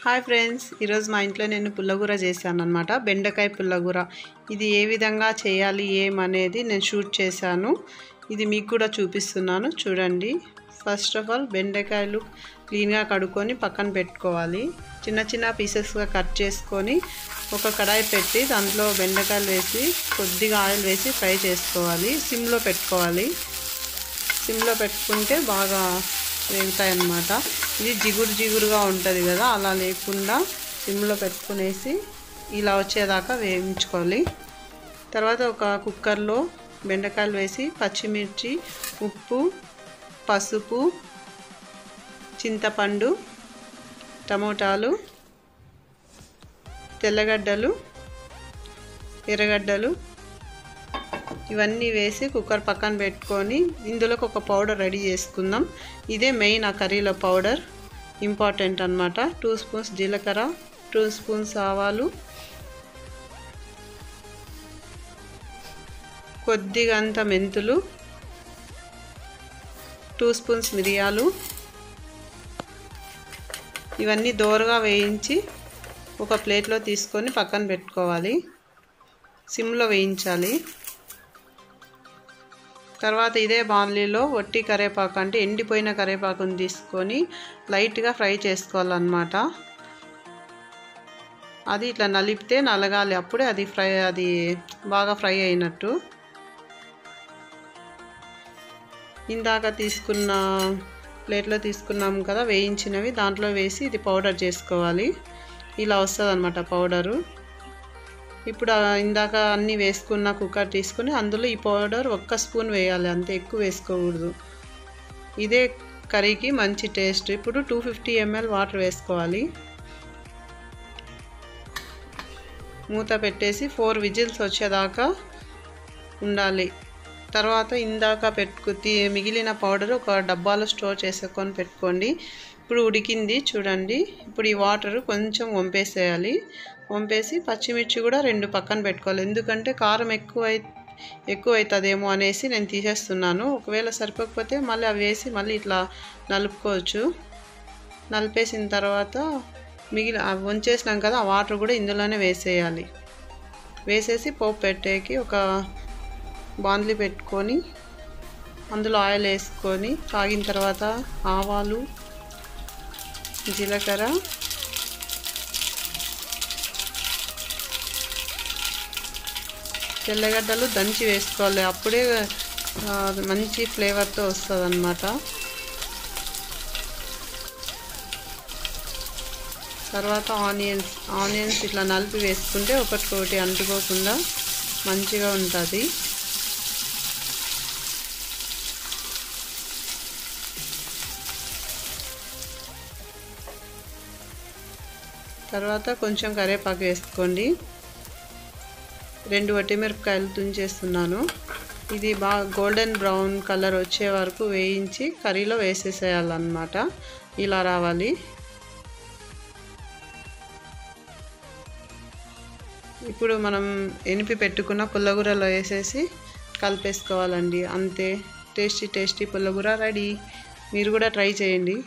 Hi friends, ఈరోజు మా ఇంట్లో నేను పుల్లగూర చేశాను అన్నమాట. బెండకాయ పుల్లగూర. ఇది ఏ విధంగా చేయాలి ఏమనేది నేను షూట్ చేశాను. ఇది మీకు కూడా చూపిస్తున్నాను చూడండి. ఫస్ట్ ఆఫ్ ఆల్ బెండకాయలు క్లీన్గా కడుక్కొని పక్కన పెట్టుకోవాలి. చిన్న చిన్న పీసెస్గా కట్ చేసుకొని ఒక కడాయి పెట్టి దాంట్లో బెండకాయలు వేసి కొద్దిగా ఆయిల్ వేసి ఫ్రై చేసుకోవాలి. సిమ్లో పెట్టుకోవాలి. సిమ్లో పెట్టుకుంటే బాగా వేగుతాయి అన్నమాట. ఇది జిగురుగా ఉంటుంది కదా, అలా లేకుండా సిమ్లో పెట్టుకునేసి ఇలా వచ్చేదాకా వేయించుకోవాలి. తర్వాత ఒక కుక్కర్లో బెండకాయలు వేసి పచ్చిమిర్చి, ఉప్పు, పసుపు, చింతపండు, టమోటాలు, తెల్లగడ్డలు, ఎర్రగడ్డలు ఇవన్నీ వేసి కుక్కర్ పక్కన పెట్టుకొని ఇందులోకి ఒక పౌడర్ రెడీ చేసుకుందాం. ఇదే మెయిన్ ఆ కర్రీలో పౌడర్ ఇంపార్టెంట్ అన్నమాట. 2 స్పూన్స్ జీలకర్ర, 2 స్పూన్స్ ఆవాలు, కొద్దిగా అంత మెంతులు, 2 స్పూన్స్ మిరియాలు ఇవన్నీ దోరగా వేయించి ఒక ప్లేట్లో తీసుకొని పక్కన పెట్టుకోవాలి. సిమ్లో వేయించాలి. తర్వాత ఇదే బాణలిలో వట్టి కరివేపాకు అంటే ఎండిపోయిన కరివేపాకుని తీసుకొని లైట్గా ఫ్రై చేసుకోవాలన్నమాట. అది ఇట్లా నలిపితే నలగాలి, అప్పుడే అది బాగా ఫ్రై అయినట్టు. ఇందాక తీసుకున్న ప్లేట్లో తీసుకున్నాం కదా వేయించినవి, దాంట్లో వేసి ఇది పౌడర్ చేసుకోవాలి. ఇలా వస్తుంది అన్నమాట పౌడరు. ఇప్పుడు ఇందాక అన్నీ వేసుకున్న కుక్కర్ తీసుకుని అందులో ఈ పౌడర్ 1 స్పూన్ వేయాలి, అంతే, ఎక్కువ వేసుకోకూడదు. ఇదే కర్రీకి మంచి టేస్ట్. ఇప్పుడు 250 ml వాటర్ వేసుకోవాలి. మూత పెట్టేసి 4 విజిల్స్ వచ్చేదాకా ఉండాలి. తర్వాత ఇందాక మిగిలిన పౌడర్ ఒక డబ్బాలో స్టోర్ చేసుకొని పెట్టుకోండి. ఇప్పుడు ఉడికింది చూడండి. ఇప్పుడు ఈ వాటర్ కొంచెం వంపేసేయాలి. వంపేసి పచ్చిమిర్చి కూడా 2 పక్కన పెట్టుకోవాలి. ఎందుకంటే కారం ఎక్కువ అవుతుందేమో అనేసి నేను తీసేస్తున్నాను. ఒకవేళ సరిపోకపోతే మళ్ళీ అవి వేసి మళ్ళీ ఇట్లా నలుపుకోవచ్చు. నలిపేసిన తర్వాత వంచేసినాం కదా, ఆ వాటర్ కూడా ఇందులోనే వేసేయాలి. వేసేసి పోపు పెట్టేకి ఒక బాండ్లీ పెట్టుకొని అందులో ఆయిల్ వేసుకొని కాగిన తర్వాత ఆవాలు, జీలకర్ర, తెల్లగడ్డలు దంచి వేసుకోవాలి. అప్పుడే మంచి ఫ్లేవర్తో వస్తుంది అన్నమాట. తర్వాత ఆనియన్స్ ఇట్లా నలిపి వేసుకుంటే ఒకటి అంటుకోకుండా మంచిగా ఉంటుంది. తర్వాత కొంచెం కరివేపాకు వేసుకోండి. 2 వట్టిమిరపకాయలు తుంచేస్తున్నాను. ఇది బాగా గోల్డెన్ బ్రౌన్ కలర్ వచ్చే వరకు వేయించి కర్రీలో వేసేసేయాలన్నమాట. ఇలా రావాలి. ఇప్పుడు మనం ఎనిపి పెట్టుకున్న పుల్లగూరలో వేసేసి కలిపేసుకోవాలండి. అంతే, టేస్టీ పుల్లగూర రెడీ. మీరు కూడా ట్రై చేయండి.